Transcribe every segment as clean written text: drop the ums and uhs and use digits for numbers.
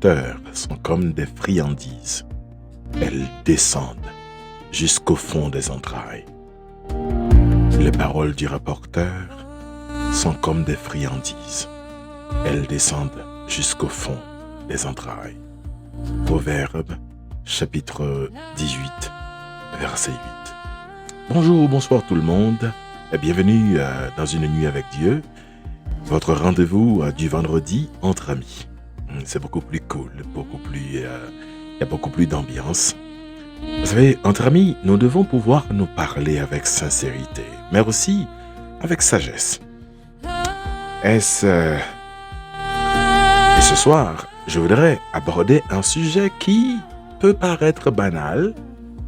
rapporteurs sont comme des friandises. Elles descendent jusqu'au fond des entrailles. Les paroles du rapporteur sont comme des friandises. Elles descendent jusqu'au fond des entrailles. Proverbe, chapitre 18, verset 8. Bonjour, bonsoir tout le monde. Et bienvenue dans Une nuit avec Dieu, votre rendez-vous du vendredi entre amis. C'est beaucoup plus cool, il y a beaucoup plus d'ambiance. Vous savez, entre amis, nous devons pouvoir nous parler avec sincérité, mais aussi avec sagesse. Et ce soir, je voudrais aborder un sujet qui peut paraître banal,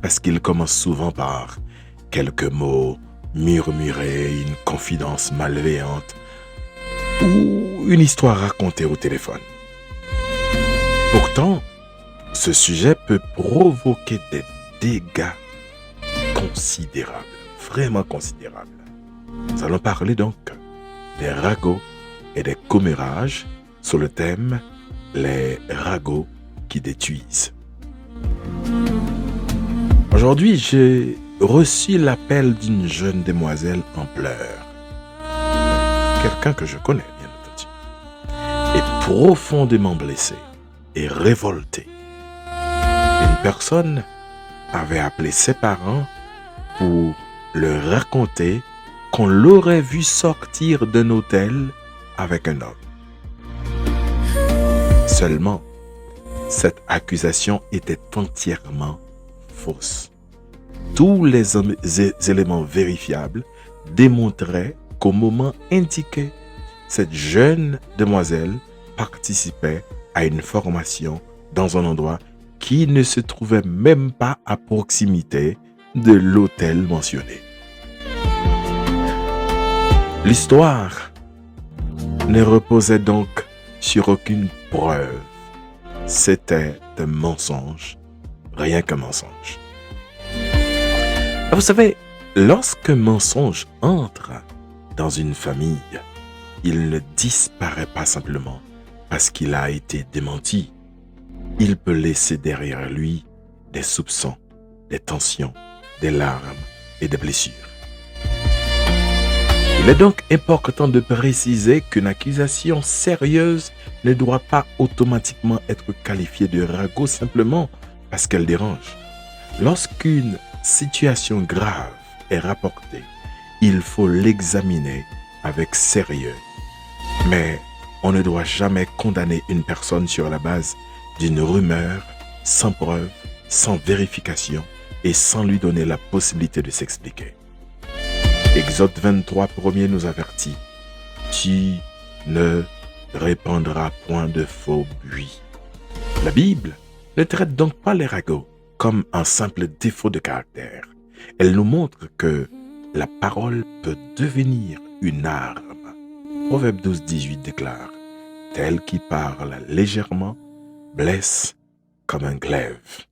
parce qu'il commence souvent par quelques mots murmurés, une confidence malveillante ou une histoire racontée au téléphone. Pourtant, ce sujet peut provoquer des dégâts considérables, vraiment considérables. Nous allons parler donc des ragots et des commérages sur le thème « Les ragots qui détruisent ». Aujourd'hui, j'ai reçu l'appel d'une jeune demoiselle en pleurs. Quelqu'un que je connais, bien entendu. Et profondément blessée et révoltée. Une personne avait appelé ses parents pour leur raconter qu'on l'aurait vu sortir d'un hôtel avec un homme. Seulement, cette accusation était entièrement fausse. Tous les éléments vérifiables démontraient qu'au moment indiqué, cette jeune demoiselle participait à une formation dans un endroit qui ne se trouvait même pas à proximité de l'hôtel mentionné. L'histoire ne reposait donc sur aucune preuve. C'était un mensonge, rien qu'un mensonge. Vous savez, lorsqu'un mensonge entre dans une famille, il ne disparaît pas simplement parce qu'il a été démenti. Il peut laisser derrière lui des soupçons, des tensions, des larmes et des blessures. Il est donc important de préciser qu'une accusation sérieuse ne doit pas automatiquement être qualifiée de ragot simplement parce qu'elle dérange. Lorsqu'une situation grave est rapportée, il faut l'examiner avec sérieux. Mais on ne doit jamais condamner une personne sur la base d'une rumeur, sans preuve, sans vérification et sans lui donner la possibilité de s'expliquer. Exode 23, premier nous avertit. Tu ne répandras point de faux bruit. La Bible ne traite donc pas les ragots comme un simple défaut de caractère. Elle nous montre que la parole peut devenir une arme. Proverbe 12, 18 déclare « Tel qui parle légèrement blesse comme un glaive. »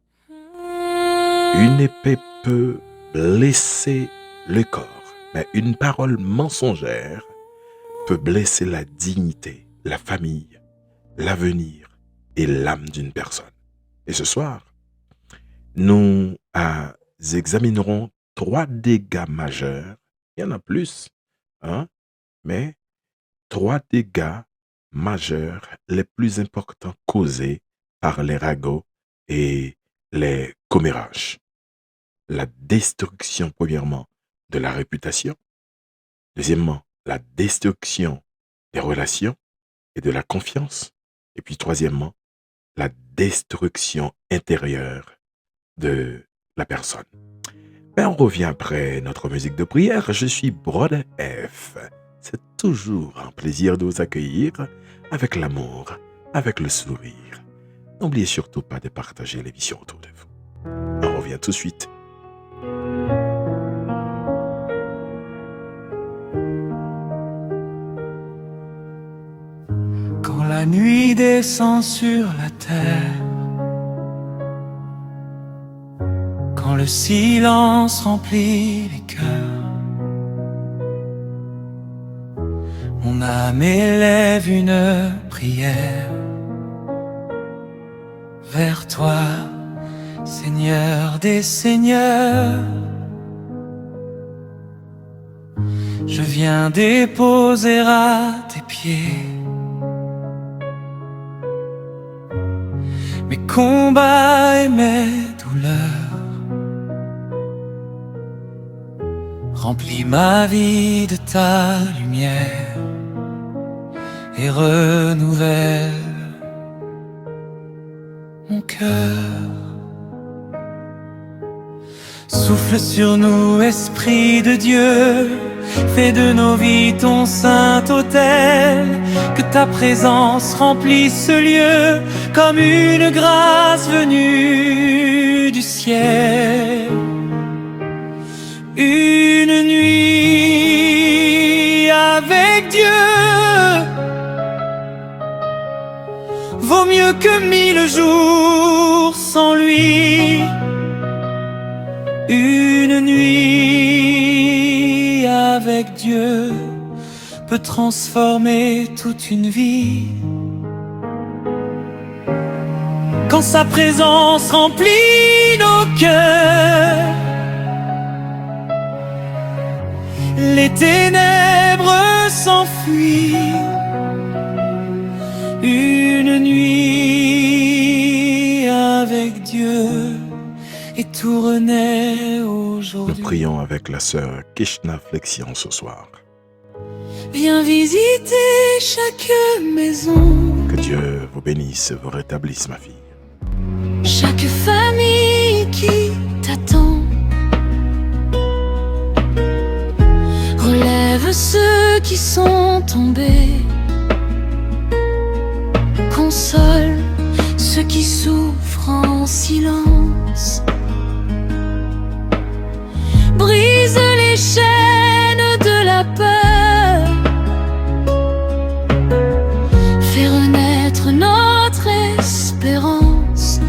Une épée peut blesser le corps, mais une parole mensongère peut blesser la dignité, la famille, l'avenir et l'âme d'une personne. Et ce soir, nous examinerons 3 dégâts majeurs. Il y en a plus, mais 3 dégâts majeurs les plus importants causés par les ragots et les commérages. La destruction, premièrement, de la réputation. Deuxièmement, la destruction des relations et de la confiance. Et puis troisièmement, la destruction intérieure de la personne. On revient après notre musique de prière. Je suis Brother F. C'est toujours un plaisir de vous accueillir avec l'amour, avec le sourire. N'oubliez surtout pas de partager l'émission autour de vous. On revient tout de suite. Quand la nuit descend sur la terre, quand le silence remplit les cœurs, mon âme élève une prière vers toi, Seigneur des Seigneurs. Je viens déposer à tes pieds mes combats et mes douleurs. Remplis ma vie de ta lumière et renouvelle mon cœur. Souffle sur nous, Esprit de Dieu, fais de nos vies ton saint autel. Que ta présence remplisse ce lieu comme une grâce venue du ciel. Une nuit avec Dieu vaut mieux que 1000 jours sans lui. Une nuit avec Dieu peut transformer toute une vie. Quand sa présence remplit nos cœurs, les ténèbres s'enfuient. Une nuit avec Dieu et tout renaît aujourd'hui. Nous prions avec la sœur Kishna Flexion ce soir. Viens visiter chaque maison, Que Dieu vous bénisse et vous rétablisse, ma fille. chaque famille qui t'attend. Relève ceux qui sont tombés, console ceux qui souffrent en silence. Brise les chaînes de la peur, fais renaître notre espérance.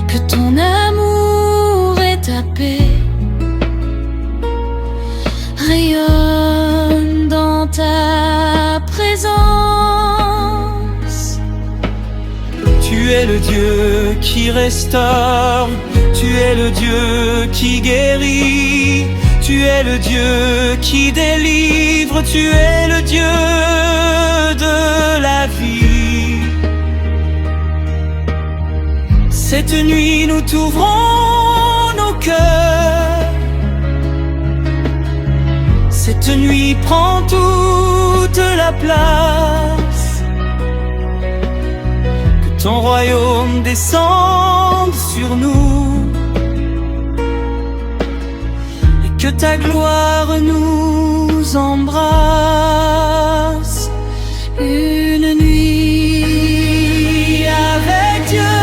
Que ton amour et ta paix rayonnent dans ta présence. Tu es le Dieu qui restaure, tu es le Dieu qui guérit, tu es le Dieu qui délivre, tu es le Dieu de la vie. Cette nuit nous t'ouvrons nos cœurs, cette nuit prend toute la place. Que ton royaume descende sur nous et que ta gloire nous embrasse. Une nuit avec Dieu,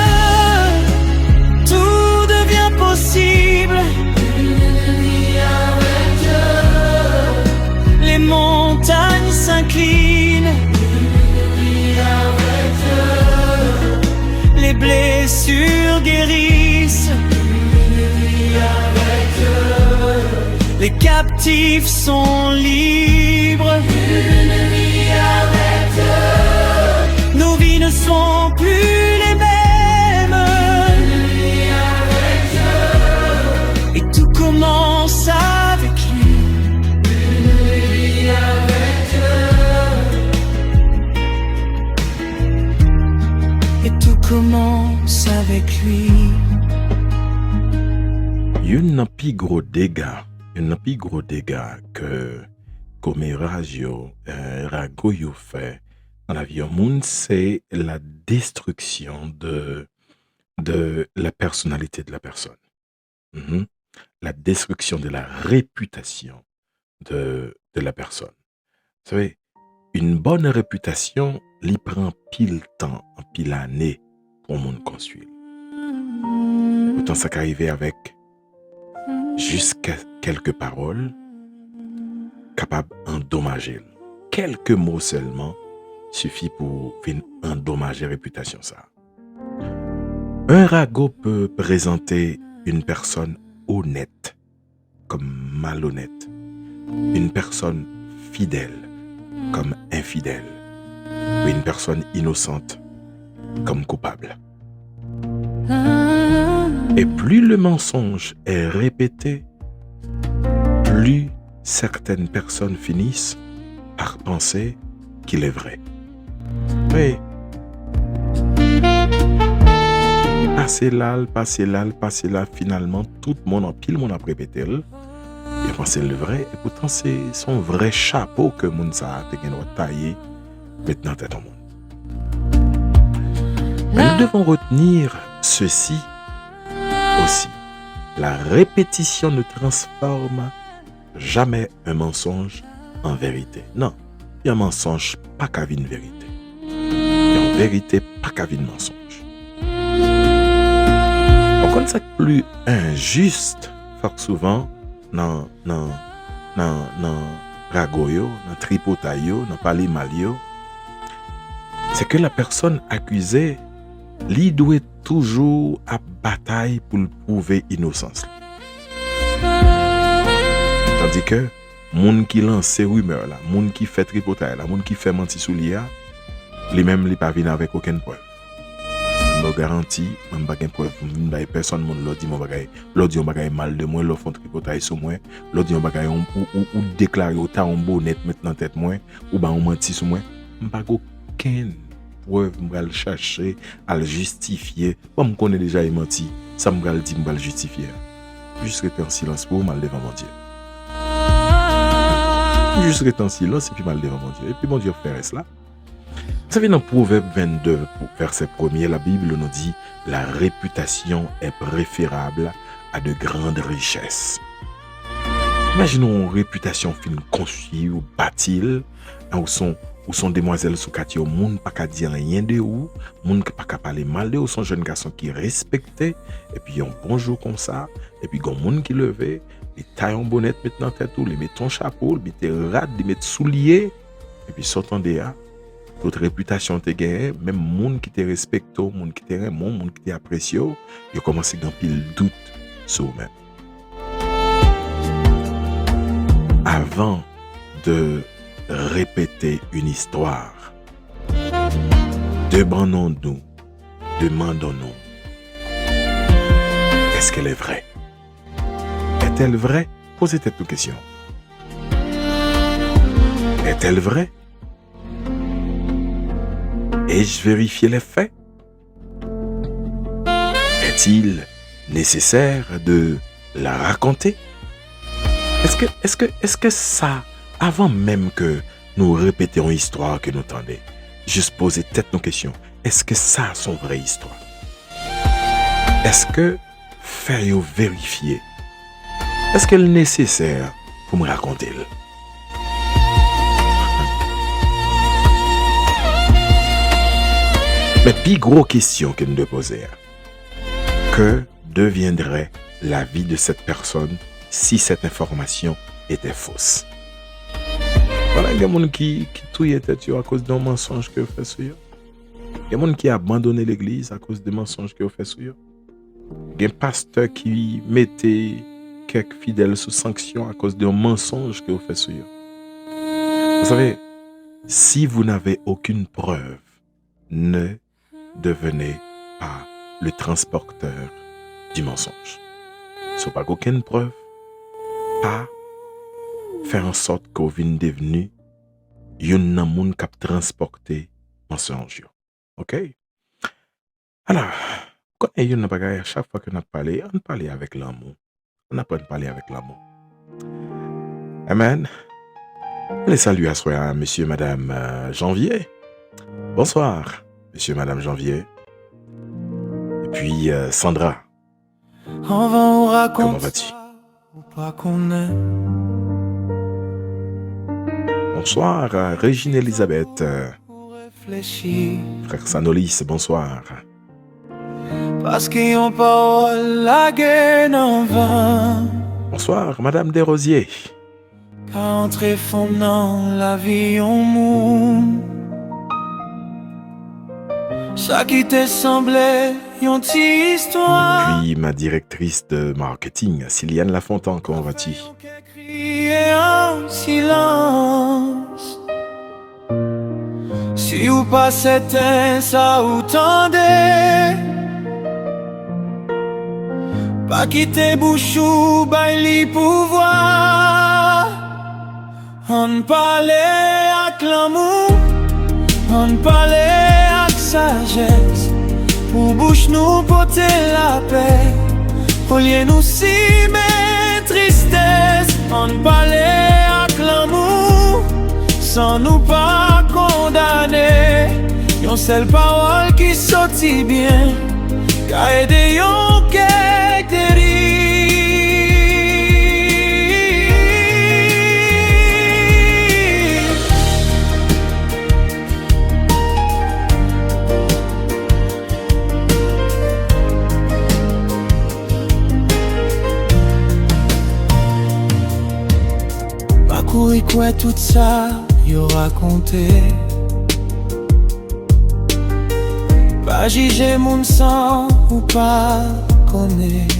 tout devient possible. Une nuit avec Dieu, les montagnes s'inclinent. Une nuit avec Dieu, les blessures guérissent. Une nuit avec Dieu, les captifs sont libres. Une nuit avec Dieu, nos vies ne sont plus les mêmes. Une nuit avec Dieu, et tout commence avec lui. Une nuit avec Dieu, et tout commence avec lui. Yon pi gros dégâts que comme radio rago yo fait dans la vie au monde, c'est la destruction de la personnalité de la personne. Mhm. La destruction de la réputation de la personne. Vous savez, une bonne réputation, l'y prend pile temps, pile année pour monde construire. Autant ça qu'arriver avec jusqu'à quelques paroles capables d'endommager. Quelques mots seulement suffit pour venir endommager réputation ça. Un ragot peut présenter une personne honnête comme malhonnête, une personne fidèle comme infidèle, ou une personne innocente comme coupable. Et plus le mensonge est répété, plus certaines personnes finissent par penser qu'il est vrai. Oui. Passer là, finalement, tout le monde, pile monde a répété. Et pensé le vrai, et pourtant c'est son vrai chapeau que moun sa a taillé maintenant tête en monde. Mais nous devons retenir ceci aussi. La répétition ne transforme jamais un mensonge en vérité. Non, il y a un mensonge pas qu'à une vérité. Il y a une vérité pas qu'à une mensonge. On connaît ça plus injuste, fort souvent, dans ragoyo, dans tripotayo, dans parler malio, c'est que la personne accusée, lui doit toujours à bataille pour le prouver innocence. Tandis que moun qui lance rumeur là, moun qui fait tripotaille là, moun qui fait mentir sous l'IA, lui-même lui pas venir avec aucune preuve. Me garantit, même pas de preuve, personne moun l'autre mon bagay, l'autre on bagay mal de moi, l'autre font tripotaille sur moi, l'autre on bagay ou déclarer au ta on bonnet maintenant tête moi ou ba on menti sur moi, pas aucune preuve m'gal chercher à le justifier. Bon me connaît déjà menti, ça m'gal dit m'gal justifier. Juste rester en silence pour mal devant mon Dieu. Juste rester en silence et puis mal devant mon Dieu. Et puis mon Dieu faire cela. Vous savez, dans Proverbe 22, verset 1er, la Bible nous dit « La réputation est préférable à de grandes richesses. » Imaginons une réputation fin construite ou bâtie, où sont demoiselles sous quartier, où monde pas qu'à dire rien de où, monde pas qu'à parler mal de où, sont jeunes garçons qui respectaient, et puis un bonjour comme ça, et puis un monde qui levait, les tailles en bonnet maintenant tête tout, les mettent en chapeau, les mettent rad, les mettent souliers, et puis sortant des là. Votre réputation te gagne, même monde qui te respecte, monde qui te aime, monde qui te apprécie, il commence à gagner pile doute sur vous-même. Avant de répéter une histoire, demandons-nous, est-ce qu'elle est vraie? Est-elle vraie? Posez-vous cette question. Est-elle vraie? Ai-je vérifié les faits? Est-il nécessaire de la raconter? Est-ce que ça, avant même que nous répétions l'histoire que nous tendons, juste poser tête nos questions, est-ce que ça a son vraie histoire? Est-ce que faire vérifier? Est-ce qu'elle est nécessaire pour me raconter? Mais plus gros question que nous devons poser. Que deviendrait la vie de cette personne si cette information était fausse? Voilà, il y a des gens qui touillent tête à cause d'un mensonge que vous faites sur eux. Il y a des gens qui ont abandonné l'église à cause des mensonges que vous faites sur eux. Il y a des pasteurs qui mettaient quelques fidèles sous sanction à cause d'un mensonge que vous faites sur eux. Vous savez, si vous n'avez aucune preuve, ne devenez pas le transporteur du mensonge. Si vous n'avez aucune preuve, pas faire en sorte que vous soyez devenu un monde qui a transporté mensonge. Ok? Alors, quand il y a une bagaille, à chaque fois que nous parlons, on parle avec l'amour. On apprend à parler avec l'amour. Amen. Les saluts à soi, monsieur, madame Janvier. Bonsoir. Monsieur, madame Janvier. Et puis, Sandra. Comment vas-tu? Bonsoir, Régine Elisabeth. Frère Sanolis, bonsoir. Parce qu'ils ont pas la gaine en vain. Bonsoir, madame Desrosiers. Car entrer fondant la vie en monde. Ça qui te semblait une petite histoire. Puis ma directrice de marketing, Sylviane Lafontaine, comment vas-tu? Crier en silence. Si ou pas certain ça ou tendez, pas quitter bouchou baili pouvoir. On parlait avec l'amour, on parlait avec sagesse, pour bouche nous porter la paix, au lieu nous si mais tristesse. On parlait avec l'amour, sans nous pas condamner. Yon seule parole qui sortit bien, qu'a aidé yon qui guéri. Pas courir quoi tout ça, yo raconté. Pas juger mon sang ou pas connaître.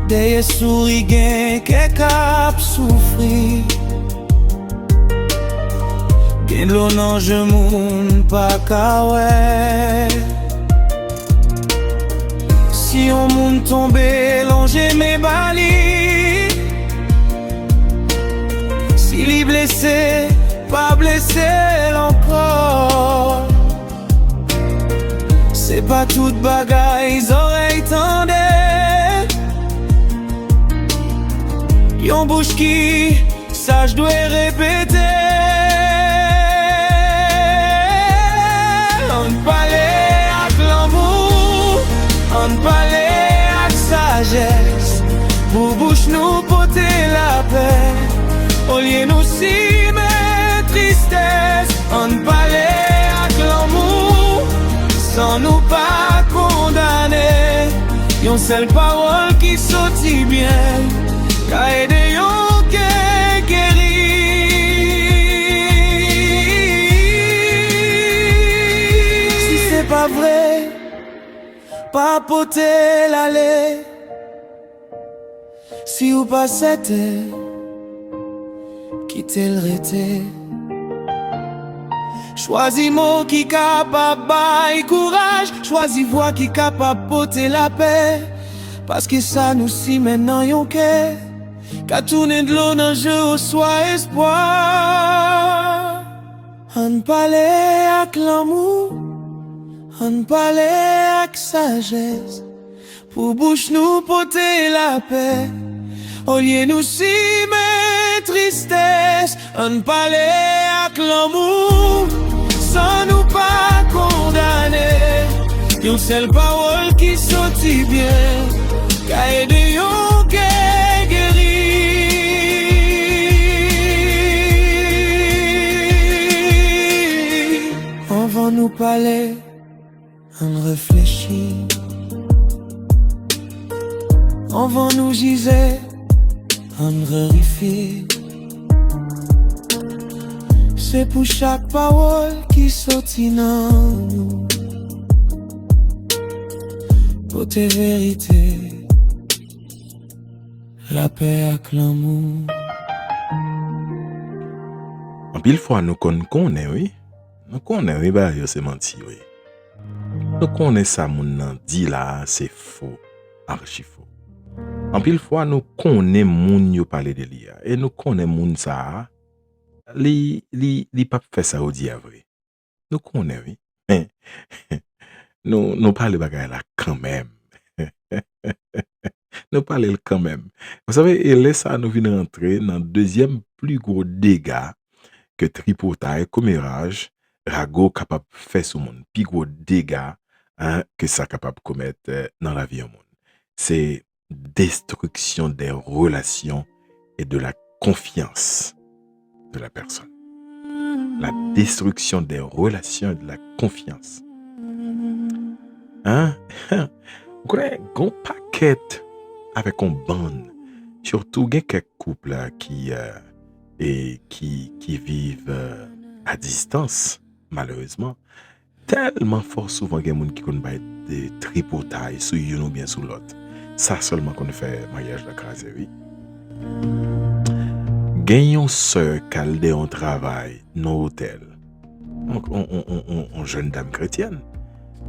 Des souris gen que cap souffri. Gen l'eau nan je moun pas kawè. Si on moun tombe, longer mes bali. Si li blessé, pas blessé encore. C'est pas toute bagaille, oreilles tendez. Yon bouche qui, ça je dois répéter. On parlait avec l'amour, on parlait avec sagesse, pour bouche nous porter la paix, au lieu nous si mais tristesse. On parlait avec l'amour, sans nous pas condamner. Yon seule parole qui sortit bien, qu'a aidé yon qui guéri. Si c'est pas vrai, pas porter l'aller. Si ou pas c'était, quitter le rété. Choisis mots qui capable bail courage, choisis voix qui capable porter la paix. Parce que ça nous si maintenant yon qu'est, qu'à tourner de l'eau dans jeu au soir espoir. On parlait avec l'amour, on parlait avec sagesse, pour bouche nous porter la paix, au lieu nous si mais tristesse. On parlait avec l'amour, sans nous pas condamner. Yon seule parole qui sortit bien, qu'a aidé yon qui guéri. On va nous parler, on réfléchit. On va nous giser, on vérifie. C'est pour chaque parole qui sortit dans nous, pour tes vérités, la paix avec l'amour. En pile fois, nous connaissons, oui. Nous connaissons, oui, bah, yo c'est menti, oui. Nous connaissons ça, moun nan dit là, c'est faux, archi faux. En pile fois, nous connaissons moun yo parler de l'IA. Et nous connaissons moun ça, li pas fait ça au diable. Nous connaissons, oui. Nous parlons bagay là quand même. Nous parlons quand même. Vous savez, et là, ça nous vient rentrer dans le deuxième plus gros dégât que tripotaille, commérage, ragot capable de faire sur le monde. Plus gros dégât que ça capable de commettre dans la vie au monde. C'est destruction des relations et de la confiance de la personne. La destruction des relations et de la confiance. Hein? Vous connaissez un paquet avec un bande. Surtout, il y a quelques couples qui vivent à distance, malheureusement. Tellement fort souvent, il y a des gens qui connaissent des tripotailles sur une ou bien sur l'autre. Ça seulement qu'on fait mariage de crasé, oui. Gagnons sœur calde en travail, non hôtel. Donc, on jeune dame chrétienne.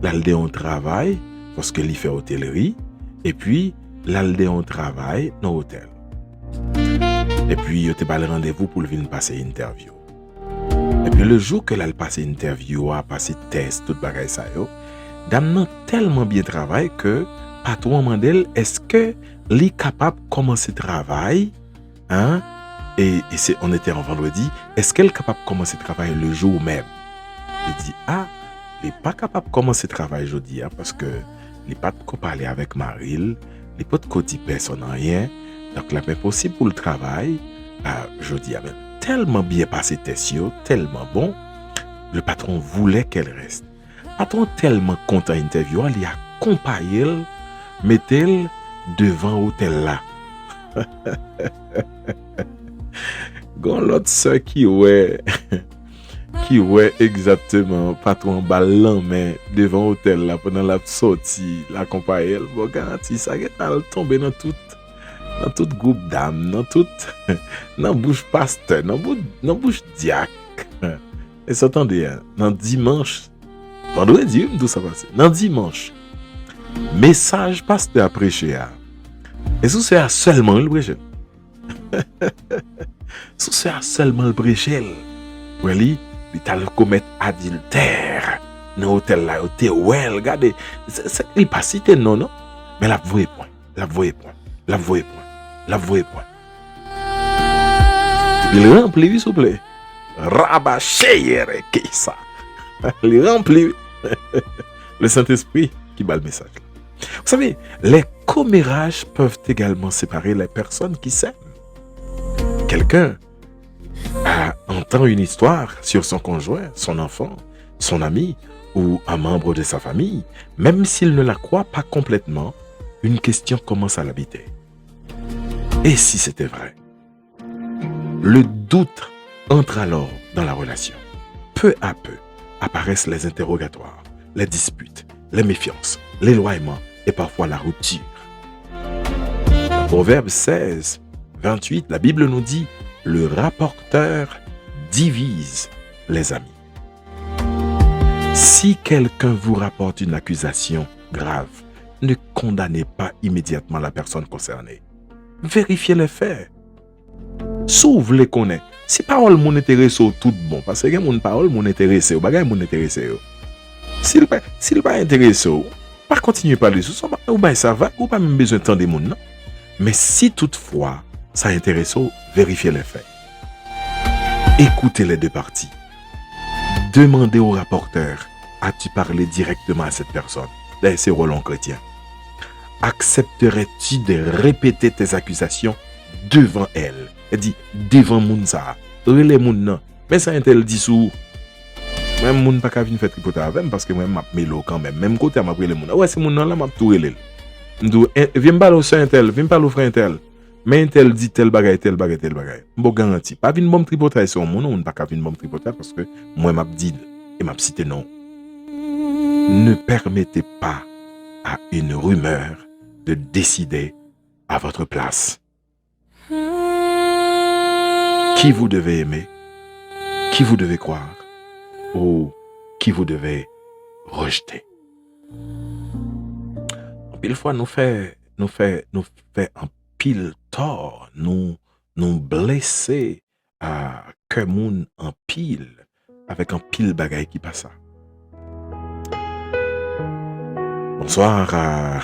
L'alde en travail, parce que l'y fait hôtellerie, et puis l'alde en travail, non hôtel. Et puis, il te pas le rendez-vous pour venir passer interview. Et puis, le jour que l'elle passe interview, a passé test, tout bagay ça yo, dame nan tellement bien travail que patron mandel, est-ce que li capable de commencer travail, hein? Et on était en vendredi, est-ce qu'elle est capable de commencer travail le jour même? Il dit, il n'est pas capable de commencer travail aujourd'hui, hein, parce que il n'est pas de parler avec Maril, il n'est pas de côté personne rien. Donc, la même possible pour le travail, jeudi, même tellement bien passé Tessio, tellement bon, le patron voulait qu'elle reste. Le patron tellement content interview, il a accompagné, mettez-le devant l'hôtel là. Gon l'autre soeur qui ouais exactement patron ballon mais devant l'hôtel là pendant la sortie l'accompagner, bon garanti ça va tomber dans tout groupe d'âme, dans bouche pasteur, dans bouche diacre. Et s'entendez, dans dimanche, vendredi, d'où ça passe? Dans dimanche, message pasteur à prêcher. Et sous c'est seulement le prêcher. Sous c'est seulement le prêcher. Oui, il t'a le commettre adultère. Dans l'hôtel là, il ouais, regardez, il pas cité non, mais la voie point. Il remplit, s'il vous plaît. Rabachère, qui ça? Il remplit. Le Saint-Esprit qui bat le message. Vous savez, les commérages peuvent également séparer les personnes qui s'aiment. Quelqu'un entend une histoire sur son conjoint, son enfant, son ami ou un membre de sa famille, même s'il ne la croit pas complètement, une question commence à l'habiter. Et si c'était vrai? Le doute entre alors dans la relation. Peu à peu apparaissent les interrogatoires, les disputes, les méfiances, l'éloignement et parfois la rupture. Dans Proverbe 16, 28, la Bible nous dit « Le rapporteur divise les amis ». Si quelqu'un vous rapporte une accusation grave, ne condamnez pas immédiatement la personne concernée. Vérifiez les faits. S'ouvre les connaît. Si parole mon intéresse tout bon, parce que mon parole mon intéresse, ou bagay mon intéresse. S'il pas intéressé, pas continuer parler sur ça, ou ben ça va, ou pas même besoin de temps des monde, non. Mais si toutefois ça intéresse, vérifiez les faits. Écoutez les deux parties. Demandez au rapporteur, as-tu parlé directement à cette personne? Là, c'est rôle en chrétien. Accepterais-tu de répéter tes accusations devant elle? Elle dit, devant moun ça. Relais moun nan. Mais ça, elle dit sous. Même moun pas qu'à venir faire tripoter avec parce que moi, m'a mélo quand même. Même côté, m'a pris les moun. Ouais, c'est moun nan là, m'a tout relais. M'dou, viens pas au sein intel, viens pas au frère intel. Mais intel dit tel bagay. M'bo garanti. Pas venir bon tripoter sur moun, on pas qu'à venir bon tripoter parce que moi, m'a dit, et m'a cité non. Ne permettez pas à une rumeur de décider à votre place. Qui vous devez aimer, qui vous devez croire, ou qui vous devez rejeter. En pile fois, nous fait un pile tort, nous blesser à que moun en pile, avec un pile bagaille qui passe. Bonsoir à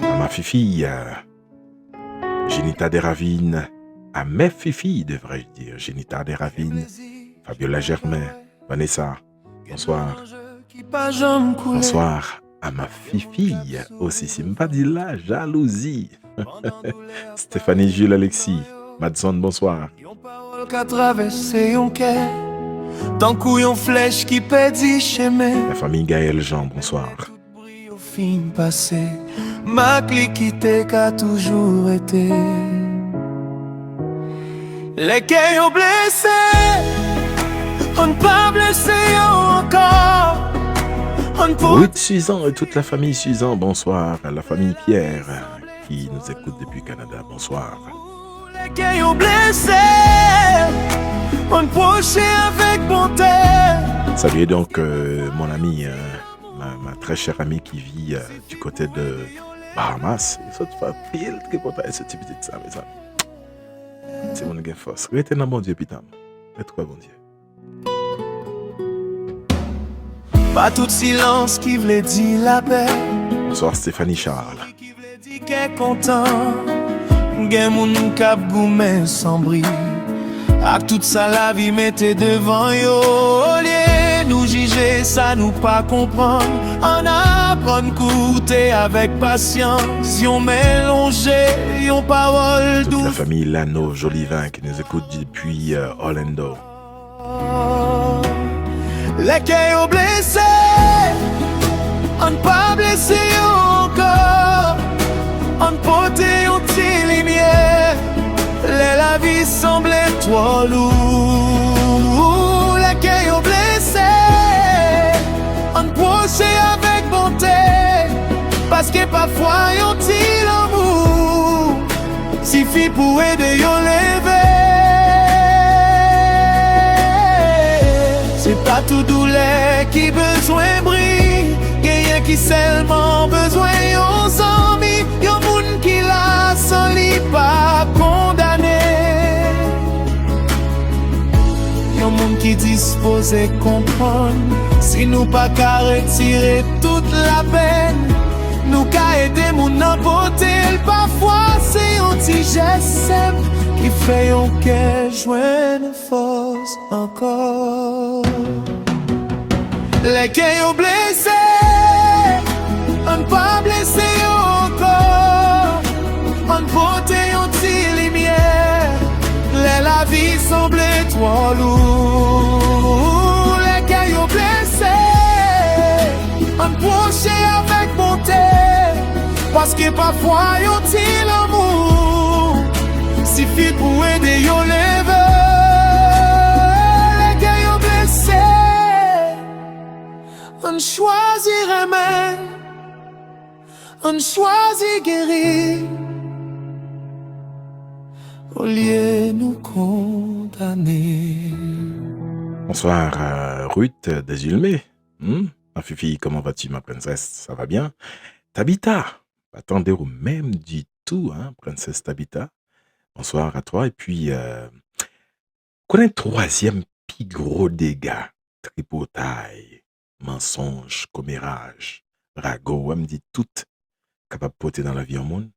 ma fifi, Génita des Ravines, à mes filles, devrais-je dire, Génita des Ravines, Fabiola Germain, Vanessa, bonsoir. Bonsoir à ma fille aussi, si pas dit la jalousie. Stéphanie Jules Alexis, Madson, bonsoir. Tant couillon flèche qui pédit chemin. La famille Gaël Jean, bonsoir. Fin passé, ma clique qu'a toujours été. Les qui ont blessé, on ne pas blessé encore. Ruth Suzan et toute la famille Suzan, bonsoir. La famille Pierre qui nous écoute depuis Canada, bonsoir. Qui ont blessé, on proche avec bonté. Salut donc mon ami, ma très chère amie qui vit du côté de Bahamas. Ça te fait pile que pour ce type de ça, mes amis. C'est mon gain force. Restez dans bon Dieu, putain. Restez quoi, bon Dieu. Pas tout silence qui voulait dire la paix. Bonsoir Stéphanie Charles. Qui voulait dire qu'est content. Gen moun k'ap goumen sans bris. Ak tout ça la vie mette devant yo. Au lieu nous juger, ça nous pas comprendre. On apprend coûter avec patience. Yon mélanger, yon parole Toute la douce. famille Lano Jolivin qui nous écoute depuis Orlando. Les cœurs ont blessé, on pas blessé encore. On porte une petite lumière. La vie semblait trop lourd. Les cœurs ont blessé, on proche avec bonté. Parce que parfois yon petit l'amour suffit pour aider yon lever. C'est pas tout douleur qui besoin brille. Gagne qui seulement besoin yon zami. Yon moun qui la sans li pas condamné. Yon moun qui disposé comprendre. Si nous pas qu'à retirer toute la peine, nous qu'à aider moun emporter. Parfois c'est un petit geste simple qui fait yon cœur joindre force encore. Les cœurs blessés, on pas blessé encore. On porte une petite lumière. La vie semblait trop lourd. Les cœurs blessés, on proche avec bonté. Parce que parfois yon petit l'amour suffit pour aider yon lever. Les cœurs blessés, on choisit remède, on choisit guérir, au lieu nous condamner. Bonsoir Ruth Desulmé. Ma fifi, comment vas-tu ma princesse? Ça va bien? Tabitha, attendez au même du tout, hein, princesse Tabitha. Bonsoir à toi. Et puis, connais troisième plus gros dégâts, tripotaille, mensonge, commérage, ragot, me dit tout capable de porter dans la vie au monde.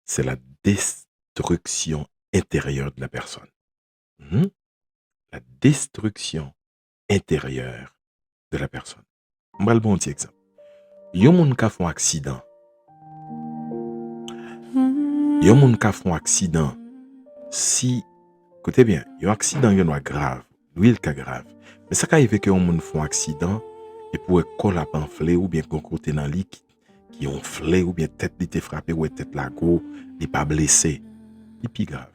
C'est la destruction intérieure de la personne. La destruction intérieure de la personne. On va le bon petit exemple. Yon moun ka font accident. Yon moun ka font accident. Si, écoutez bien, yon accident yon grave, l'huile ka grave. Mais ça arrive que yon moun font accident et pour col a panflé ou bien qu'on côté dans lit qui ont flé ou bien tête li te frappé ou tête la go, li pas blessé. Et puis grave.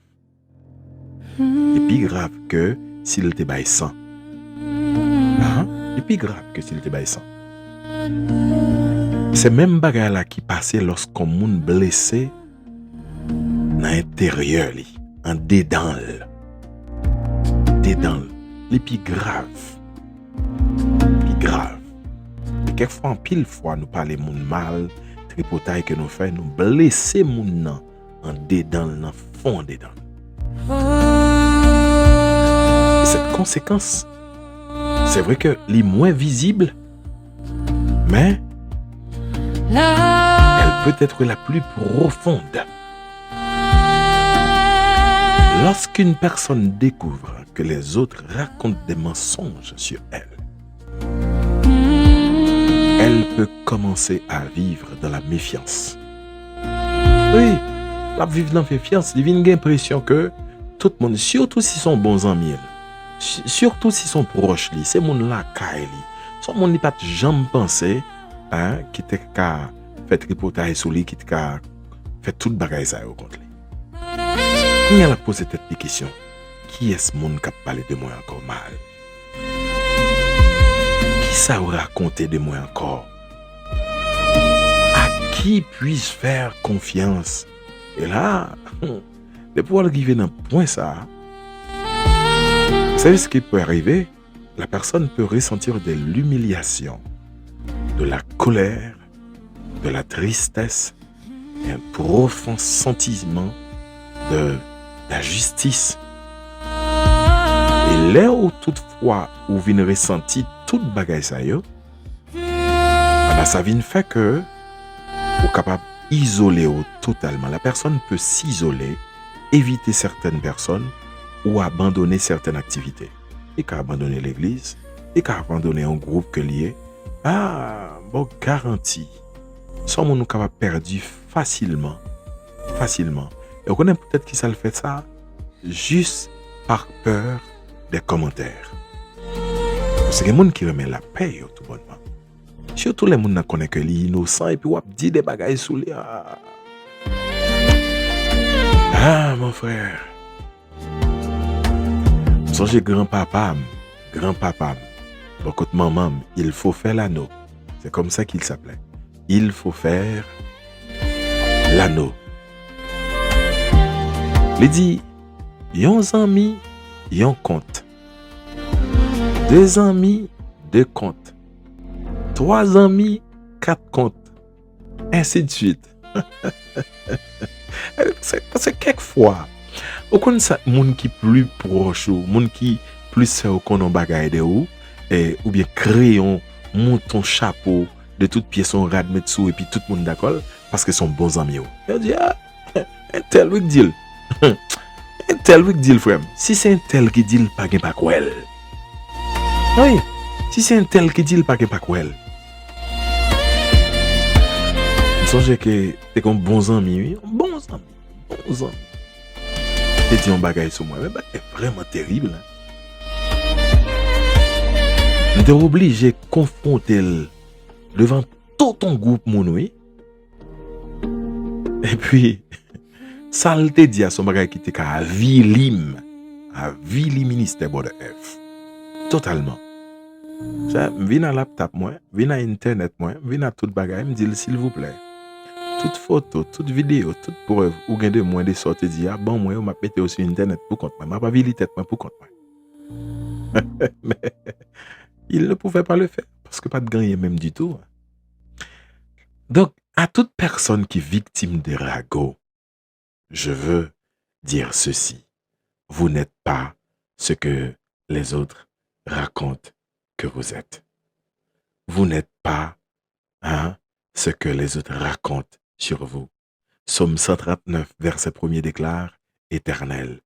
Et puis grave que s'il te baille sang. Et puis grave que s'il te baille sang. C'est même bagarre là qui passait lorsqu'on moun blessé dans l'intérieur li, en dedans. Dedans. Les plus grave. Plus grave. Et quelquefois en pile fois nous parlons moun mal, tripotaille que nous faisons, nous blesser moun nan en dedans, dans fond dedans. Et cette conséquence, c'est vrai que les moins visibles, mais elle peut être la plus profonde. Lorsqu'une personne découvre que les autres racontent des mensonges sur elle, elle peut commencer à vivre dans la méfiance. Oui, la vivre dans la méfiance, il y a une impression que tout le monde, surtout si sont bons amis, surtout si sont proches, c'est mon là kaili. Son monde n'est pas jamais pensé, hein, qui te ka fait tripotage sur lui, qui te ka fait toute bagaille ça au contre lui. Quand il a posé cette question, qui est ce monde qui a parlé de moi encore mal? Qui ça aura raconté de moi encore? À qui puis-je faire confiance? Et là, de pouvoir arriver dans le point ça, vous savez ce qui peut arriver? La personne peut ressentir de l'humiliation, de la colère, de la tristesse, et un profond sentiment de d'injustice. Et là où toutefois où vient ressentir toute bagaille ça yo, ça vient fait que vous capable isoler totalement. La personne peut s'isoler, éviter certaines personnes ou abandonner certaines activités. Et qu'à abandonner l'église, et qu'à abandonner un groupe que lié. Bon, garantie. Sans nous capable perdu facilement. Et on connaît peut-être qui ça le fait ça juste par peur des commentaires. C'est les gens qui remet la paix tout bonnement. Surtout les gens qui connaissent que les innocents et puis on dit des bagailles sous les. Mon frère. Songez grand-papa. Beaucoup de maman, il faut faire l'anneau. C'est comme ça qu'il s'appelait. Il faut faire l'anneau. Il dit, yon amis, yon compte. 2 amis, 2 comptes. 3 amis, 4 comptes. Ainsi de suite. Parce que quelquefois, on connaît ça, moun qui plus proche ou moun qui plus c'est au konon bagay de ou, ou bien crayon, mouton chapeau, de toutes pièces on rad mettre sous et puis tout le monde d'accord parce que sont bons amis. On dit un tel week deal. Un tel week deal frère. Si c'est un tel qui dit pas gen pas kwel. Oui, si c'est un tel qui dit pas gen pas kwel. Songez que t'es comme bons amis, oui, bons amis. Et dit un bagay sur moi, mais c'est vraiment terrible. Hein? T'es obligé de confronter devant tout ton groupe monoï. Et puis, ça le te dit à son bagay qui était à Vilim ministère de F. Totalement. Ça, viens à laptop moi, viens à internet moi, viens à tout bagay, me dit s'il vous plaît. Toute photo, toute vidéo, toute preuve ou gain de moi de sortir dire bon moi m'a pété aussi internet pour compte moi, m'a pas vu tête moi pour compte moi. Mais il ne pouvait pas le faire parce que pas de gagner même du tout. Donc à toute personne qui est victime de ragots, je veux dire ceci. Vous n'êtes pas ce que les autres racontent que vous êtes. Vous n'êtes pas ce que les autres racontent sur vous. Psaume 139, verset 1er déclare, Éternel,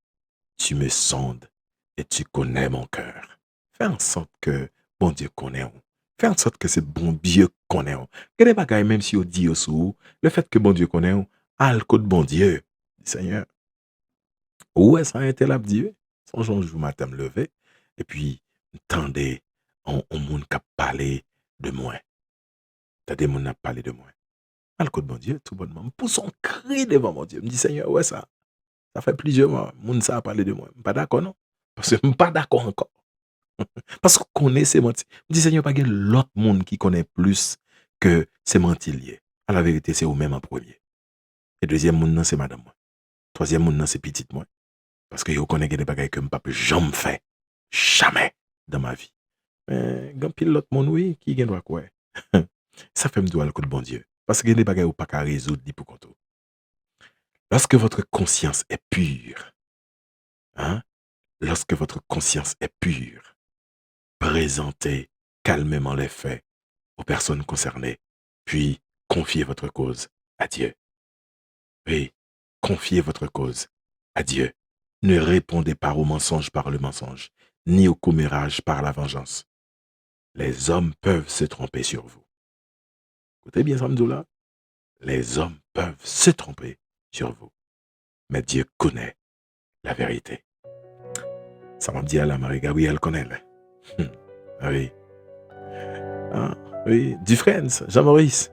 tu me sondes et tu connais mon cœur. Fais en sorte que bon Dieu connaît. Fais en sorte que c'est bon Dieu connaît. Quel est bagaille même si on dit au sous, le fait que bon Dieu connaît, le code bon Dieu, Seigneur. Où est-ce un tel Dieu? Son jour je matin me lever et puis tendez on monde qui parler de moi. T'as des gens qui parlé de moi. Le code bon Dieu, tout bonnement. Pour son cri devant mon Dieu. Me dit Seigneur, ouais ça. Ça fait plusieurs mois. Moun ça a parlé de moi. Pas d'accord non? Parce que je suis pas d'accord encore. Parce qu'on connaît ces mentis. Me dit Seigneur, pas qu'il y a l'autre monde qui connaît plus que ces mentis liés. À la vérité, c'est vous-même en premier. Et deuxième monde, c'est madame moi. Troisième monde, c'est petite moi. Parce que vous connaissez des bagages que je ne peux jamais faire. Jamais dans ma vie. Mais quand pile l'autre monde, oui, qui gagne droit quoi? Ça fait me doit le coup de bon Dieu. Parce que des bagages ou pas qu'à résoudre dit pour compte. Lorsque votre conscience est pure, lorsque votre conscience est pure, présentez calmement les faits aux personnes concernées, puis confiez votre cause à Dieu. Oui, confiez votre cause à Dieu. Ne répondez pas au mensonge par le mensonge, ni au commérage par la vengeance. Les hommes peuvent se tromper sur vous. Écoutez bien, Samdoula. Les hommes peuvent se tromper sur vous. Mais Dieu connaît la vérité. Ça m'a dit à la Marie-Gabrielle connaît. Oui. Oui. Dufresne, Jean-Maurice.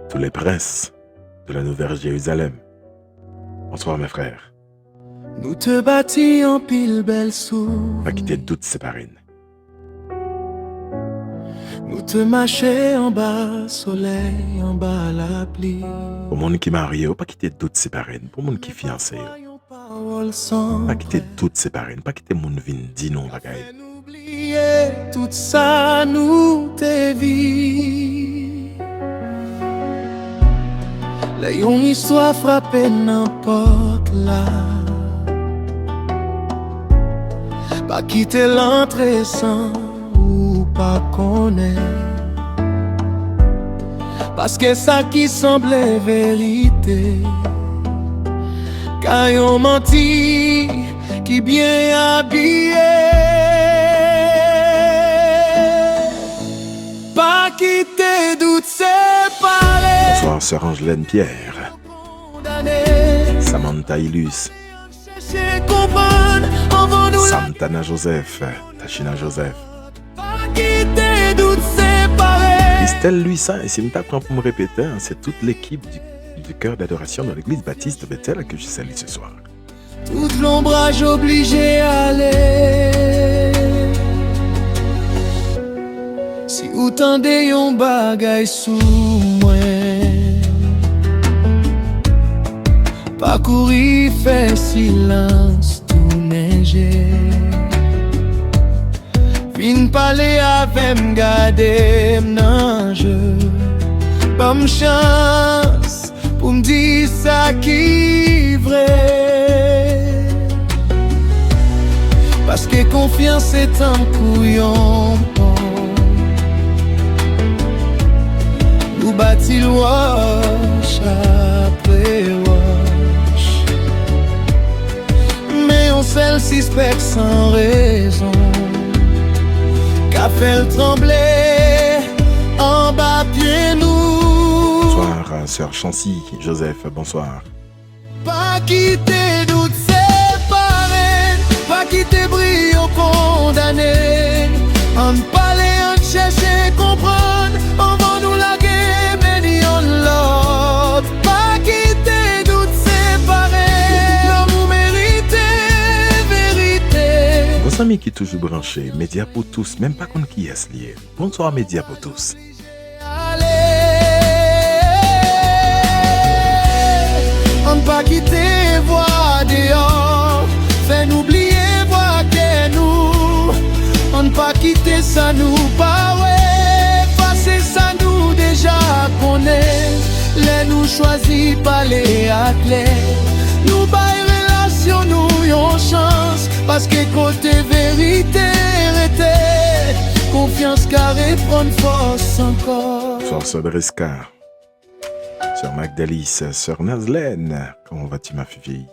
Tous les princes de la Nouvelle-Jérusalem. Bonsoir mes frères. Nous te bâtis en pile belle sous. Pas quitter doute séparine. Nous te marchons en bas, soleil, en bas la pluie. Pour monde qui marie, pas quitter doute séparine. Pour monde qui fiancé. parole sans Pas quitter toutes séparées, pas quitter mon vin, dis non, bagaille. oublier tout ça nous te vie. La yon histoire frappée n'importe là. Pas quitter l'entrée sans ou pas connaître. Parce que ça qui semblait vérité, car yon menti qui bien habillé. Pas quitter doute séparé. Bonsoir, sœur Angelaine Pierre. Samantha Ilus. Santana Joseph. Tachina Joseph. Pas quitter doute séparé. Estelle Luissin, et si je t'apprends pour me répéter, hein, c'est toute l'équipe du chœur d'adoration de l'église baptiste Bethel que je salue ce soir. Tout l'ombrage obligé à aller. Si ou tendez yon bagay sous moi, pas courir fait silence tout neiger. Vin parler avec m'garder m'nange. Pas m'chance pour m'dire ça qui vrai. Parce que confiance est un couillon. Nous bâtis wash après wash. Mais on seul suspect sans raison. Qu'a fait le trembler en bas pied nous. Bonsoir, sœur Chancy Joseph, bonsoir. Pas quitter doute séparé, pas quitter brio condamné. On parler, on chercher, comprendre, on va nous laguer, mais ni on l'autre. Pas quitter doute séparé, vous méritez vérité. Vos amis qui toujours branchés, Média pour tous, même pas contre qui est lié. Bonsoir Média pour tous. On ne pas quitter voix dehors, fait n'oublier voix que nous. On ne pas quitter ça nous pas ouais, passer ça nous déjà connaît. Les nous choisis pas les athlètes. Nous bail relation nous yon chance, parce que côté vérité était confiance carré prendre force encore. Force Bresca. Sœur Magdalis, sœur Nazlène, comment vas-tu ma fille?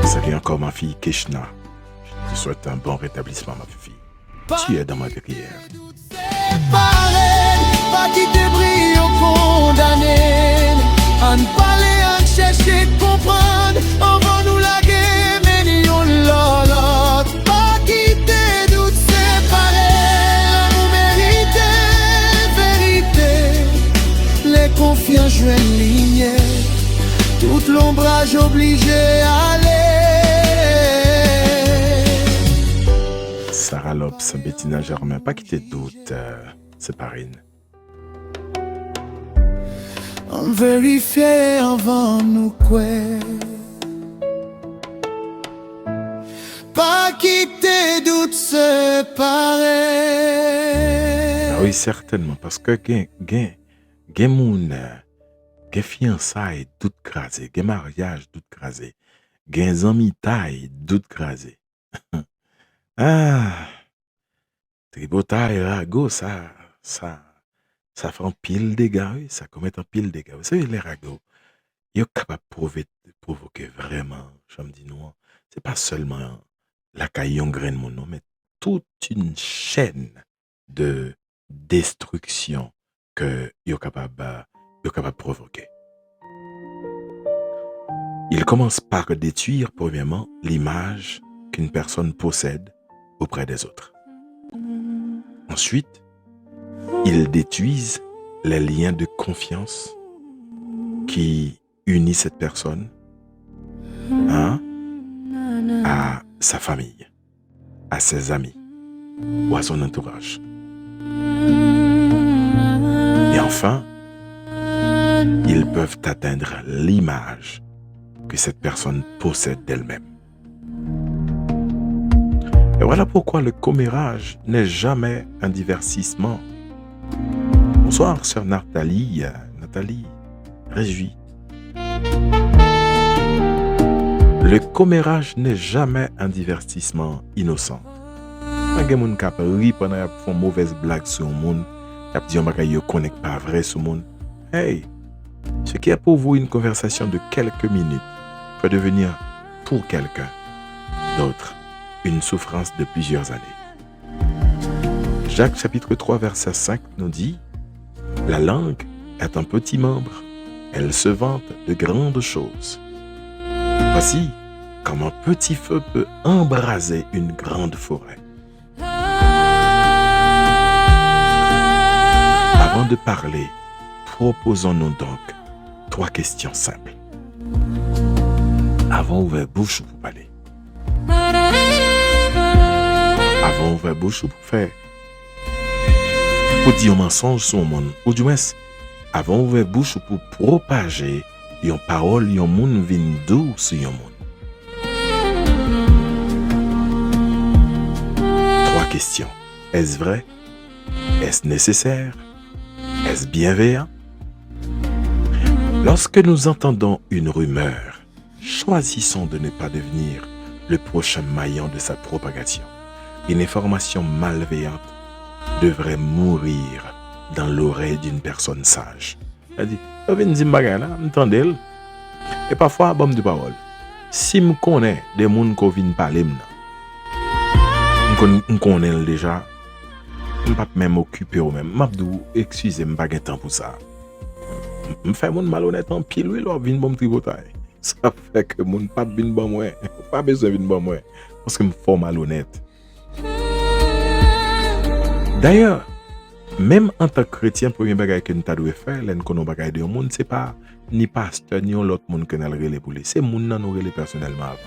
Salut encore ma fille Keshna. Je te souhaite un bon rétablissement ma fille. Tu es dans ma prière. Pas quitter brio condamné. On parler, on chercher, comprendre. On va nous laguer, mais ni on l'autre. Pas quitter doute séparé. Vous méritez vérité. Les confiants jouent une ligne. Tout l'ombrage obligé à aller. Sarah Lopes, Bettina Germain, pas quitter doute, c'est Parine. On vérifie avant nous quoi. Pas quitter doute séparé. Ah oui, certainement, parce que gen moun, gen fiançailles tout crasé, gen mariage tout crasé, gen zami taille tout crasé. Ah, tribotaille, ragot, ça fait un pile dégâts, oui, ça commet un pile dégâts. Vous savez, les ragots, ils sont capables de provoquer vraiment, je me dis non, c'est pas seulement la caillon graine mon nom, mais toute une chaîne de destruction que ils sont capables de provoquer. Il commence par détruire, premièrement, l'image qu'une personne possède auprès des autres. Ensuite, ils détruisent les liens de confiance qui unissent cette personne à sa famille. à ses amis ou à son entourage. Et enfin, ils peuvent atteindre l'image que cette personne possède d'elle-même. Et voilà pourquoi le commérage n'est jamais un divertissement. Bonsoir, sœur Nathalie. Nathalie, réjouis. Le commérage n'est jamais un divertissement innocent. Il y a des gens qui rient pendant qu'ils font mauvaise blague sur le monde. Ils disent qu'ils ne connaissent pas vrai sur le monde. Hey, ce qui est pour vous une conversation de quelques minutes peut devenir pour quelqu'un d'autre une souffrance de plusieurs années. Jacques chapitre 3 verset 5 nous dit: la langue est un petit membre, elle se vante de grandes choses. Voici comment un petit feu peut embraser une grande forêt. Avant de parler, proposons-nous donc 3 questions simples. Avant ouvert bouche pour parler. Avant ouvert bouche pour faire. Pour dire un mensonge sur le monde. Ou du moins, avant ouvert bouche pour propager une parole, un monde vin doux sur un monde. 3 questions. Est-ce vrai? Est-ce nécessaire? Est-ce bienveillant? Lorsque nous entendons une rumeur, choisissons de ne pas devenir le prochain maillon de sa propagation. Une information malveillante devrait mourir dans l'oreille d'une personne sage. Elle dit, et parfois, bon de parole. Si je connais des gens qui viennent parler, je connais déjà, je ne peux pas même occuper au même. Je dis, excusez-moi, je n'ai pas de temps pour ça. Je fais mon malhonnête en pile, oui, là, vient bon tripotaille. Ça fait que mon pas vient bon moi, pas besoin de bon moi, parce que je me fais malhonnête. D'ailleurs, même en tant que chrétien, premier bagage que nous devons faire, l'un qu'on a bagage de monde, c'est pas ni pasteur ni l'autre monde que nous relé pour lui, c'est monde nous relé personnellement avant.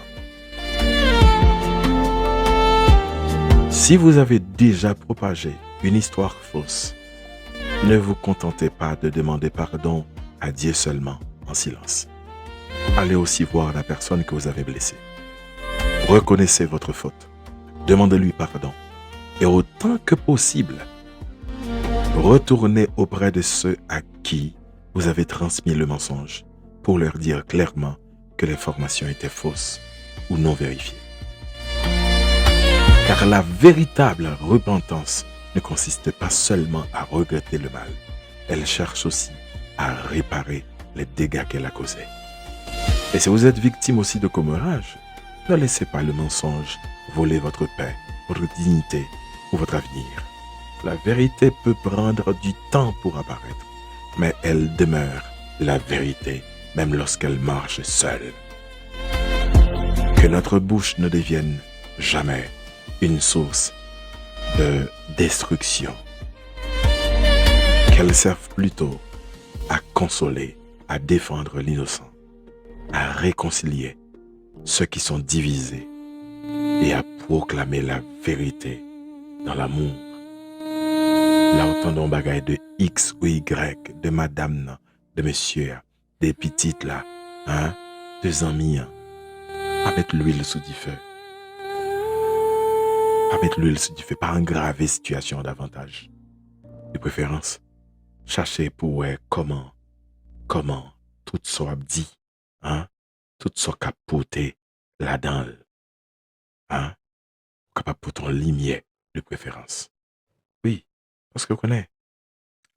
Si vous avez déjà propagé une histoire fausse, ne vous contentez pas de demander pardon à Dieu seulement en silence. Allez aussi voir la personne que vous avez blessée. Reconnaissez votre faute. Demandez-lui pardon. Et autant que possible, retournez auprès de ceux à qui vous avez transmis le mensonge pour leur dire clairement que l'information était fausse ou non vérifiée. Car la véritable repentance ne consiste pas seulement à regretter le mal, elle cherche aussi à réparer les dégâts qu'elle a causés. Et si vous êtes victime aussi de commérage, ne laissez pas le mensonge voler votre paix, votre dignité ou votre avenir. La vérité peut prendre du temps pour apparaître, mais elle demeure la vérité même lorsqu'elle marche seule. Que notre bouche ne devienne jamais une source de destruction. Qu'elle serve plutôt à consoler, à défendre l'innocent, à réconcilier ceux qui sont divisés et à proclamer la vérité dans l'amour. Là, autant d'un bagaille de X ou Y, de madame, de monsieur, des petites là, hein, des amis, pas mettre l'huile sous du feu. Pas mettre l'huile sous du feu, pas aggraver la situation davantage. De préférence, cherchez pour voir comment tout ça dit, hein, tout ça capoté là-dedans, hein, capable pour ton limier de préférence. Oui, parce que vous connaissez,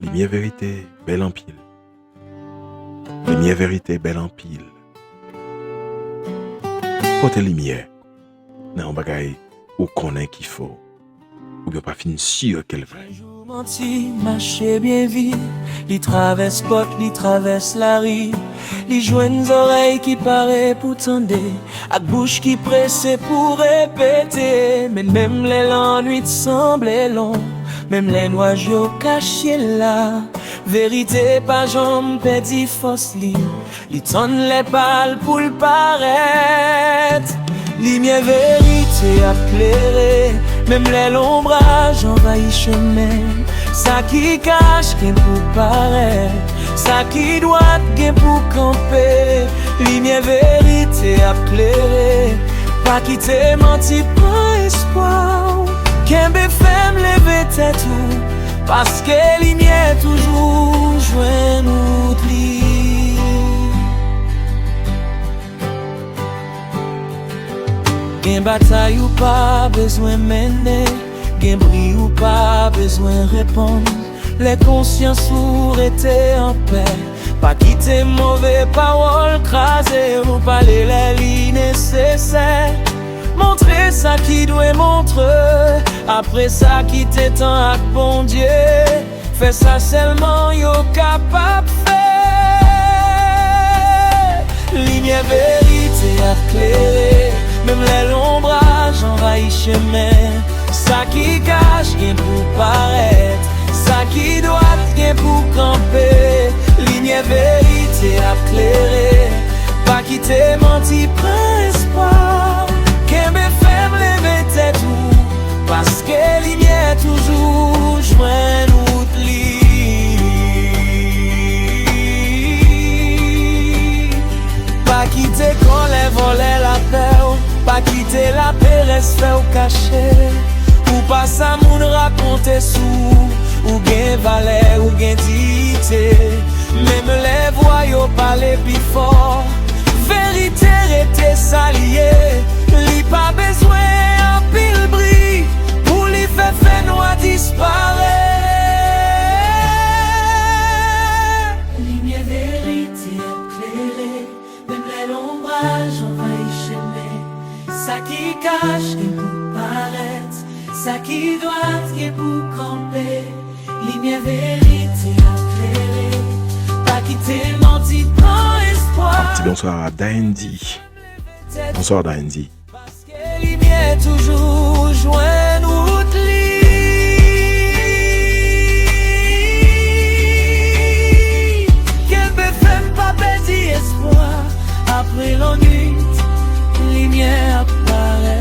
limier vérité, belle en pile. Limier vérité, belle en pile. Côté lumière, non, bagaille, ou connaît qu'il faut, ou bien pas fin sûr qu'elle vrai. Menti, marché bien vite, li traverse porte, li traverse la rue, li joigne oreilles qui paraît pour tendre, ak bouche qui presse pour répéter, mais même les l'ennui semble long, même les noyaux cachés là, vérité pas jambe perdu fausse li tonne les balles pour le paraître. lumière vérité a clairé, même les l'ombrage envahit chemin. Ça qui cache, qui pour paraître, ça qui doit, qui pour camper. Lumière vérité a clairé, pas quitter menti, pas espoir. Qu'un femme lever tête tout, parce que lumière toujours joint nous pli. Gen bataille ou pas besoin mener, gen bris ou pas besoin répondre. Les consciences sourdes étaient en paix, pas quitter mauvais paroles craser ou parler les lignes nécessaires. Montrer ça qui doit montrer, après ça quitter tant avec bon Dieu. Fais ça seulement yo capable faire. Lumière vérité éclairée, même les l'ombrage envahit chemin. Ça qui cache, qui pour paraître, ça qui doit, qui pour camper. Lumière vérité éclairée, pas quitter menti, pas espoir. Qu'un femme lever tête tout, parce que lumière toujours joint nous pli. Pas quitter qu'on les volait la paix, pas quitter la paix reste fait ou caché. Ou pas ça moun raconter sous, ou gen valet ou gen dité. Même les voyous parler plus fort, vérité était saliée. Li pas besoin en pile bris, pour li fait noir disparaître. Lumière vérité éclairée, même les l'ombrage envahit chemin. Ça qui cache, qui pour paraître, ça qui doit, qui pour camper. Lumière vérité éclairée, pas quitter menti, pas espoir. Petit bonsoir à Dandy. Bonsoir Dandy. Parce que lumière toujours joint nous lit. Qu'elle peut faire pas perdre espoir. Après l'ennui, lumière apparaît.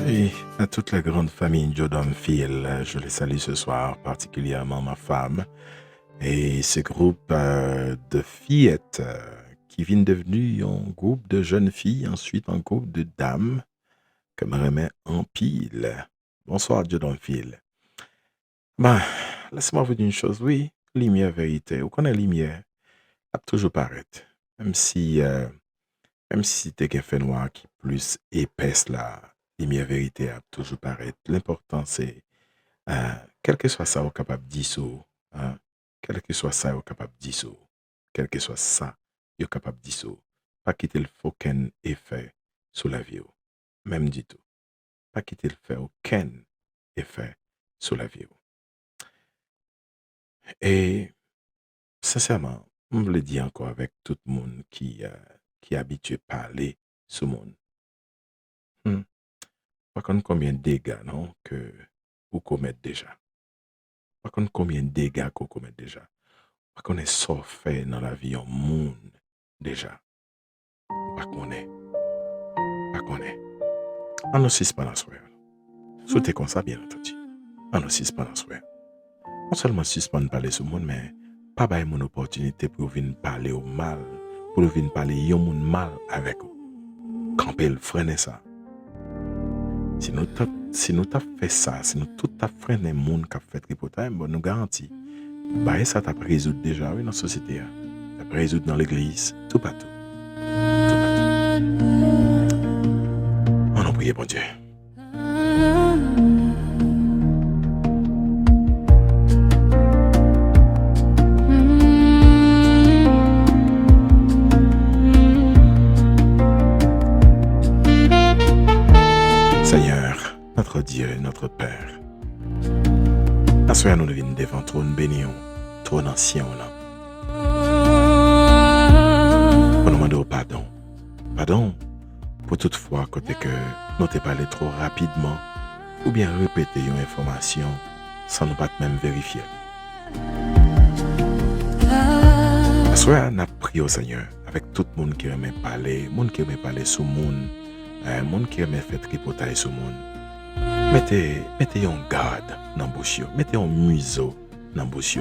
Et à toute la grande famille Jordan Field, je les salue ce soir, particulièrement ma femme et ce groupe de fillettes qui viennent devenir un groupe de jeunes filles, ensuite un groupe de dames que me remet en pile. Bonsoir Jordan Field. Ben, laisse-moi vous dire une chose, oui, lumière vérité. Vous connaissez lumière, elle toujours paraître. Même si t'es qu'un fait noir qui est plus épaisse là, lumière vérité a toujours paraître. L'important c'est, quel que soit ça, vous capable de dissoudre. Quel que soit ça, vous capable de dissoudre. Quel que soit ça, vous capable de dissoudre. Pas quitter le aucun effet sur la vie. Même du tout. Pas quitter le fait aucun effet sur la vie. Et sincèrement, on me le dit encore avec tout le monde qui est habitué à parler ce monde. Par contre, combien de dégâts non, que vous commettez déjà? Par contre, combien de dégâts que vous commettez déjà? Par contre, est-ce fait dans la vie en monde déjà? Par contre, on ne suit pas dans ce Souhaitez comme ça, bien entendu. On ne suit pas dans ce non seulement suspend de parler ce monde, mais pas bailler mon opportunité pour venir parler au mal, pour venir parler yon moun mal avec vous. Camper le freiner ça. Si nous t'a fait ça, si nous tout t'a freiné monde qui a fait reportage, bon nous garantit. Bah ça t'a résoudre déjà oui dans la société, t'a résoudre dans l'église, tout partout. On en prie bon Dieu. Seigneur, notre Dieu et notre Père, à ce nous devons devant trône béni, trône ancien, pour nous demander pardon. Pardon pour toute fois côté que nous t'ai parlé trop rapidement ou bien répéter une information sans nous pas même vérifier. À ce nous prions au Seigneur avec tout le monde qui aime parler, monde qui aime parler sur le monde, monde qui aime faire tripotaille sur le monde. Mettez en garde dans bouche, mettez en museau dans bouche.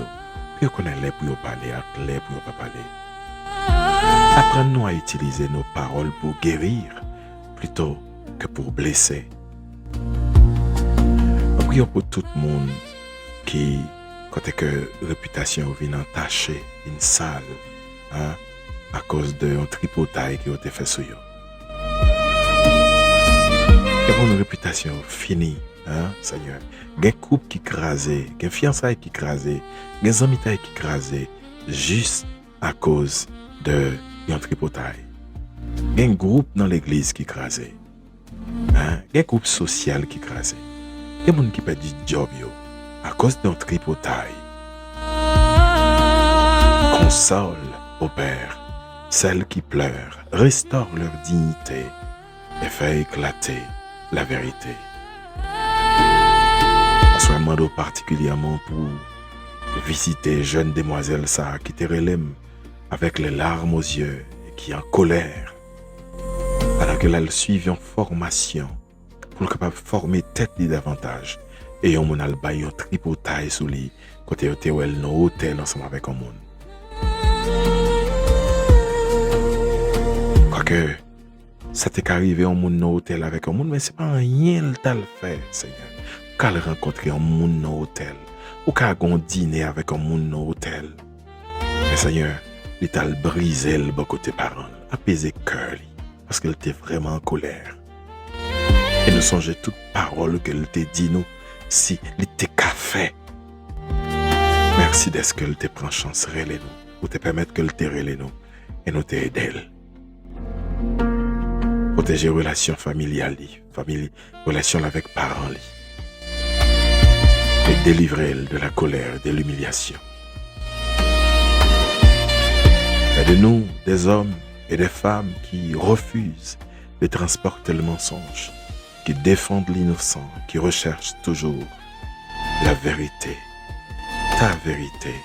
Puis on connaît les pour parler, avec les pour pas parler. Apprenons à utiliser nos paroles pour guérir plutôt que pour blesser. Nous prions pour tout le monde qui, quand que réputation vient entacher une salle, à cause d'un tripotaille qui a été fait sur eux. Et une réputation finie, Seigneur. Il y a un couple qui crasé, il y a un fiançailles qui crasé, il y a un ami qui crasé, juste à cause de un tripotaille. Il y a un groupe dans l'église qui crasé. Il y a un groupe social qui crasé. Il y a des gens qui perdent du job à cause d'un tripotaille. Console, ô Père, celles qui pleurent, restaure leur dignité et fait éclater la vérité. Je demande particulièrement pour visiter jeune demoiselle Sarah qui te relève avec les larmes aux yeux et qui est en colère. Alors qu'elle a suivi en formation pour capable former tête davantage. Et on a le bail tripotaille sous lui côté hôtel dans hôtel ensemble avec un monde. Quoique ça t'est arrivé en monde dans hôtel avec un monde, mais c'est pas rien le tal fait, Seigneur. Qu'à le rencontrer en monde dans hôtel ou qu'à gon dîner avec un monde dans hôtel. Mais Seigneur, il t'a brisé le bon côté parents, apaisé cœur parce qu'elle était vraiment en colère. Et nous songeons toutes paroles qu'elle t'a dit nous si il était café. Merci d'être qu'elle te prend chance relais nous ou te permettre qu'elle te relais nous et nous te aider. Protéger relations familiales, relations avec parents et délivrer de la colère, de l'humiliation. Et de nous, des hommes et des femmes qui refusent de transporter le mensonge, qui défendent l'innocent, qui recherchent toujours la vérité, ta vérité,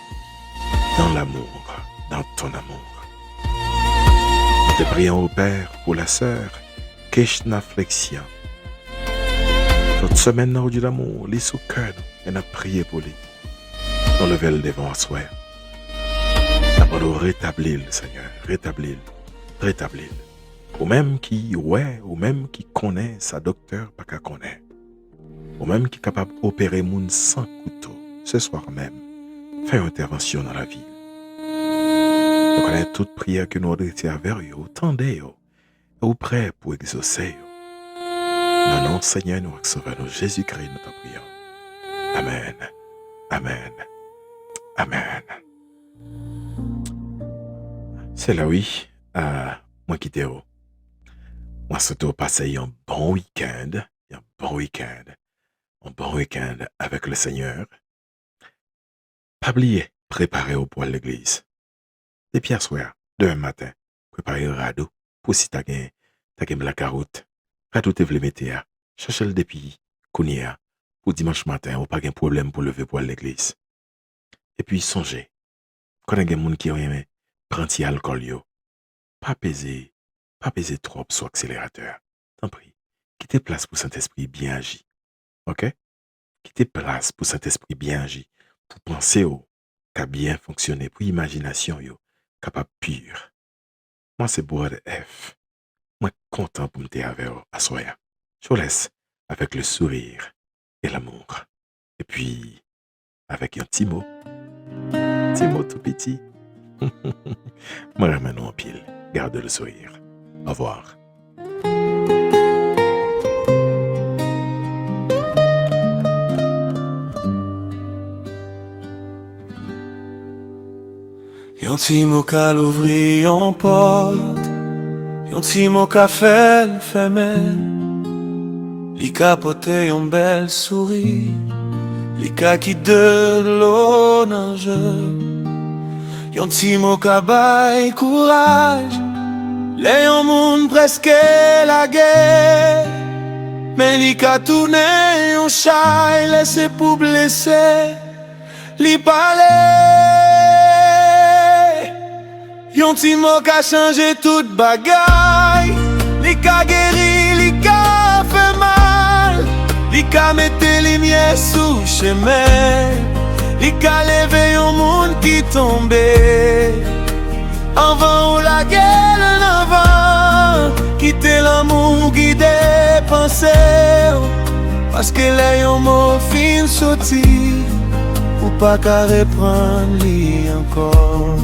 dans l'amour, dans ton amour. Te prions au Père pour la sœur Keshna Flexian. Toute semaine dans du l'amour, les sous cœur, et n'a prié pour lui. Dans le vel devant soi. D'abord rétablir le Seigneur, rétablir. Ou même qui ou même qui connaît sa docteur pas qu'à connaît. Ou même qui est capable d'opérer moun sans couteau ce soir même. Faire intervention dans la ville. Nous connaissons toute prière que nous adressons vers eux, tendez eux, ou prêts pour exaucer eux. Non, non, Seigneur, nous sauvons Jésus-Christ, nous t'en prions. Amen. Amen. Amen. C'est là, oui, moi qui t'ai où. Moi, surtout passer un bon week-end, un bon week-end avec le Seigneur. Pas oublier, préparer au poil l'église. Et puis à soir, demain matin, préparer un radeau pour si t'as gagné la carotte. Radeau te vle mette ya, chercher le depuis kounia pour dimanche matin ou pas de problème pour lever poil l'église. Et puis songez, quand il y a des gens qui ont aimé prendre alcool yo, pas peser trop sur accélérateur. Tant pis, quittez place pour Saint-Esprit bien agi. OK? Quittez place pour Saint-Esprit bien agi, pour penser au qu'a bien fonctionné, pour imagination yo, capable pure. Moi c'est Board F. Moi content pour me dire avec à soya. Je vous laisse avec le sourire et l'amour. Et puis avec un petit mot tout petit. Moi ramène en pile. Garde le sourire. Au revoir. Yon ti mot kal ouvri yon porte, yon ti mot ka fel femen, li ka pote yon bel souri, li ka ki de l'eau nan je. Yon ti mot ka bay courage, le yon moun preske la guerre, men li ka tourne yon chay lese pou blese, li pale. Yon ti mot ka chanje tout bagay. Li ka geri, li ka fe mal. Li ka mette lumière sou chemin. Li ka leve yon moun ki tombe. Anvan ou la gueule en avant. Quitte l'amour guide pensée. Parce que les yon mot fin sorti. Ou pas qu'à reprendre li encore.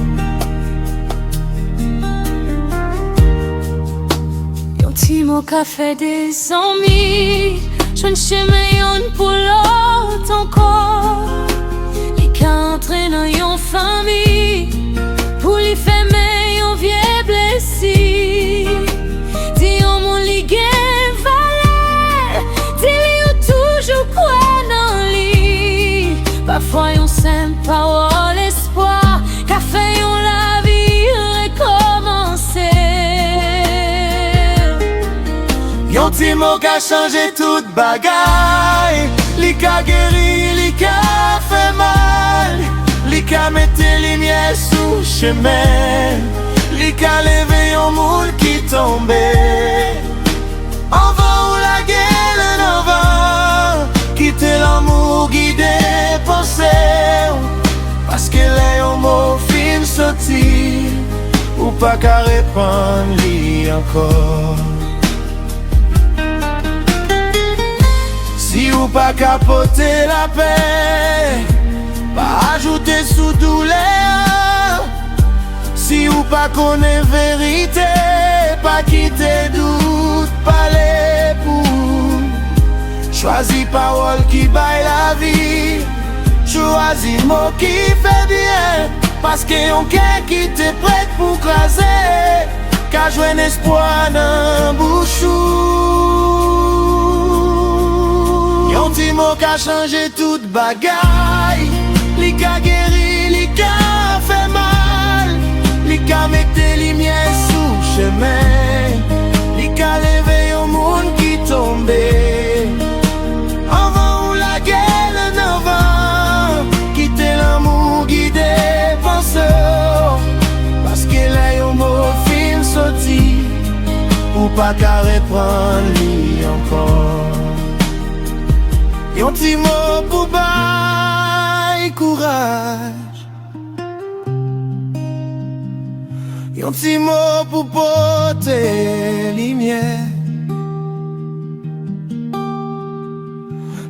Yon ti mot ka fait des amis. J'en chemin yon pour l'autre encore. Li ka entre dans yon famille. Pour li fermer yon vieux blessé. Di yon moun li gen valeur. Di li yon toujours quoi dans li. Parfois yon simple parole espoir. Ka fait yon la vie recommencer. Yon ti mot ka chanje tout bagay. Li ka geri, li ka fe mal. Li ka mette lumière sou chemin. Li ka leve yon moun ki tombe. Anvan ou la gueule en avant. Quitte l'amour guide pensée. Parce que les yon mot fin sorti. Ou pas qu'à reprendre li encore. Si ou pas capoter la paix, pas ajouter sous douleur. Si ou pas connaît vérité, pas quitter doute, parler pour. Choisis parole qui baille la vie. Choisis mot qui fait bien. Parce que yon cœur qui te prête pour craser. Qu'a joué un espoir dans bouchou. Yon ti mot ka chanje tout bagay. Li ka geri, li ka fe mal. Li ka mette lumière sou chemin. Li ka leve yon moun ki tombe. Anvan ou la gueule en avant. Quitte l'amour guide pensée. Parce que la yon mot fin sorti. Ou pas qu'à reprendre li encore. Yon ti mot pou bay courage. Yon ti mot pou pote lumière.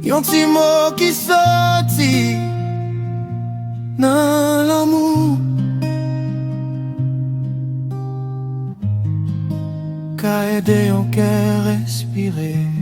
Yon ti mot ki sorti nan l'amour. Ka ede yon cœur respirer.